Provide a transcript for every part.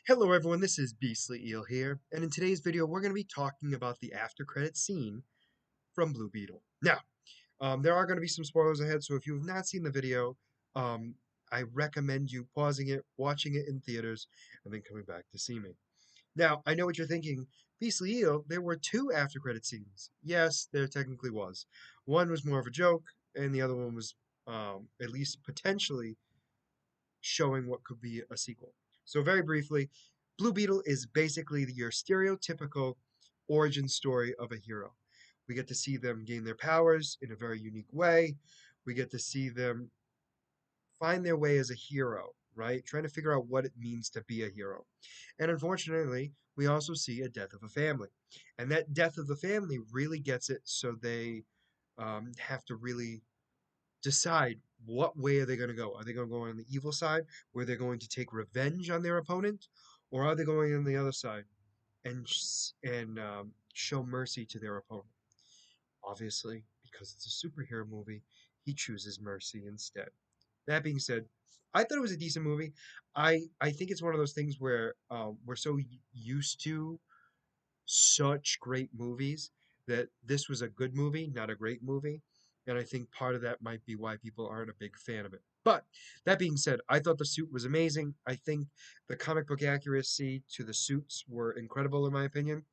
Hello everyone, this is Beastly Eel here, and in today's video we're going to be talking about the after credit scene from Blue Beetle. Now, there are going to be some spoilers ahead, so if you have not seen the video, I recommend you pausing it, watching it in theaters, and then coming back to see me. Now, I know what you're thinking, Beastly Eel, there were two after credit scenes. Yes, there technically was. One was more of a joke, and the other one was at least potentially showing what could be a sequel. So very briefly, Blue Beetle is basically your stereotypical origin story of a hero. We get to see them gain their powers in a very unique way. We get to see them find their way as a hero, right? Trying to figure out what it means to be a hero. And unfortunately, we also see a death of a family. And that death of the family really gets it so they have to really decide what way are they going to go. Are they going to go on the evil side, where they're going to take revenge on their opponent, or are they going on the other side and show mercy to their opponent? Obviously, because it's a superhero movie, he chooses mercy instead. That being said, I thought it was a decent movie. I think it's one of those things where we're so used to such great movies that this was a good movie, not a great movie. And I think part of that might be why people aren't a big fan of it. But that being said, I thought the suit was amazing. I think the comic book accuracy to the suits were incredible, in my opinion.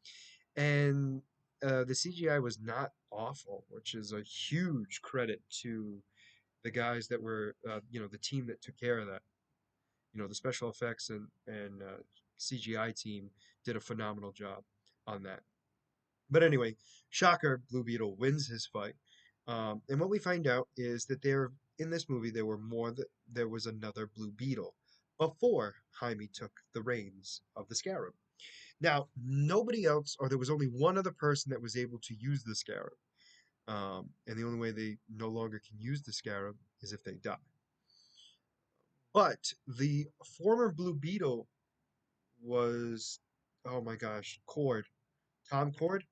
And the CGI was not awful, which is a huge credit to the guys that were, the team that took care of that. The special effects and CGI team did a phenomenal job on that. But anyway, shocker, Blue Beetle wins his fight. And what we find out is that in this movie there was another Blue Beetle before Jaime took the reins of the Scarab. Now, nobody else, or there was only one other person that was able to use the Scarab. And the only way they no longer can use the Scarab is if they die. But the former Blue Beetle was, oh my gosh, Cord. Tom Cord?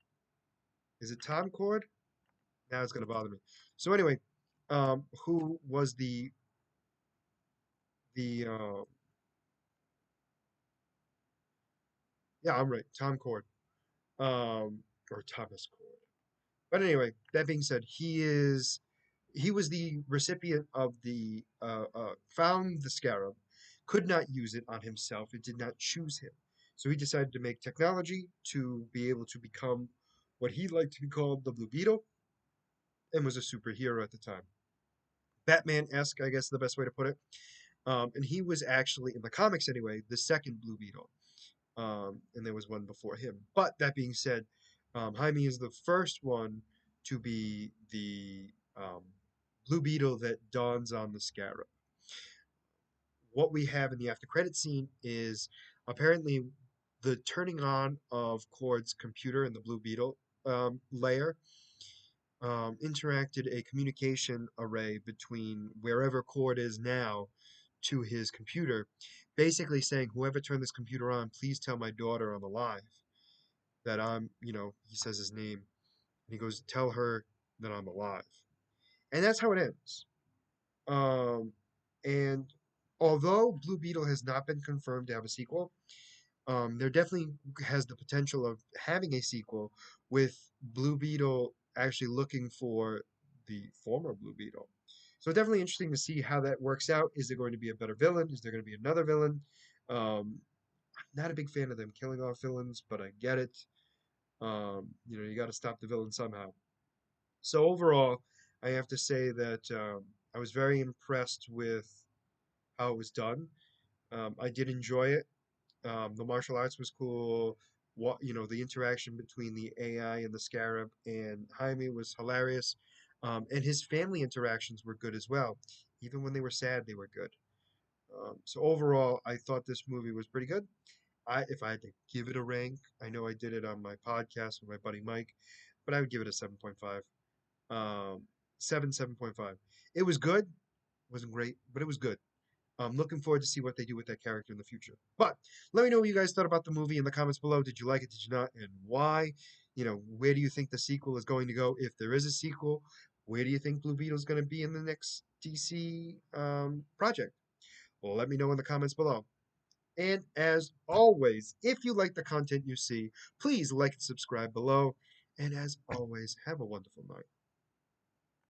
Is it Tom Cord? Now it's going to bother me. So anyway, who was the yeah, I'm right, Tom Cord, or Thomas Cord. But anyway, that being said, he was the recipient of the found the scarab, could not use it on himself. It did not choose him, so he decided to make technology to be able to become what he liked to be called the Blue Beetle, and was a superhero at the time. Batman-esque, I guess, is the best way to put it. And he was actually, in the comics anyway, the second Blue Beetle. And there was one before him. But that being said, Jaime is the first one to be the Blue Beetle that dawns on the Scarab. What we have in the after credit scene is apparently the turning on of Cord's computer in the Blue Beetle layer interacted a communication array between wherever Cord is now to his computer, basically saying, whoever turned this computer on, please tell my daughter I'm alive. That he says his name, and he goes, tell her that I'm alive. And that's how it ends. And although Blue Beetle has not been confirmed to have a sequel, there definitely has the potential of having a sequel with Blue Beetle actually looking for the former Blue Beetle. So definitely interesting to see how that works out. Is there going to be a better villain? Is there going to be another villain? I'm not a big fan of them killing off villains, but I get it. You got to stop the villain somehow. So overall, I have to say that I was very impressed with how it was done. I did enjoy it. The martial arts was cool. The interaction between the AI and the Scarab and Jaime was hilarious. And his family interactions were good as well. Even when they were sad, they were good. So overall, I thought this movie was pretty good. If I had to give it a rank, I know I did it on my podcast with my buddy Mike, but I would give it a 7.5. 7.5. It was good. Wasn't great, but it was good. I'm looking forward to see what they do with that character in the future. But let me know what you guys thought about the movie in the comments below. Did you like it? Did you not? And why? Where do you think the sequel is going to go? If there is a sequel, where do you think Blue Beetle is going to be in the next DC project? Well, let me know in the comments below. And as always, if you like the content you see, please like and subscribe below. And as always, have a wonderful night.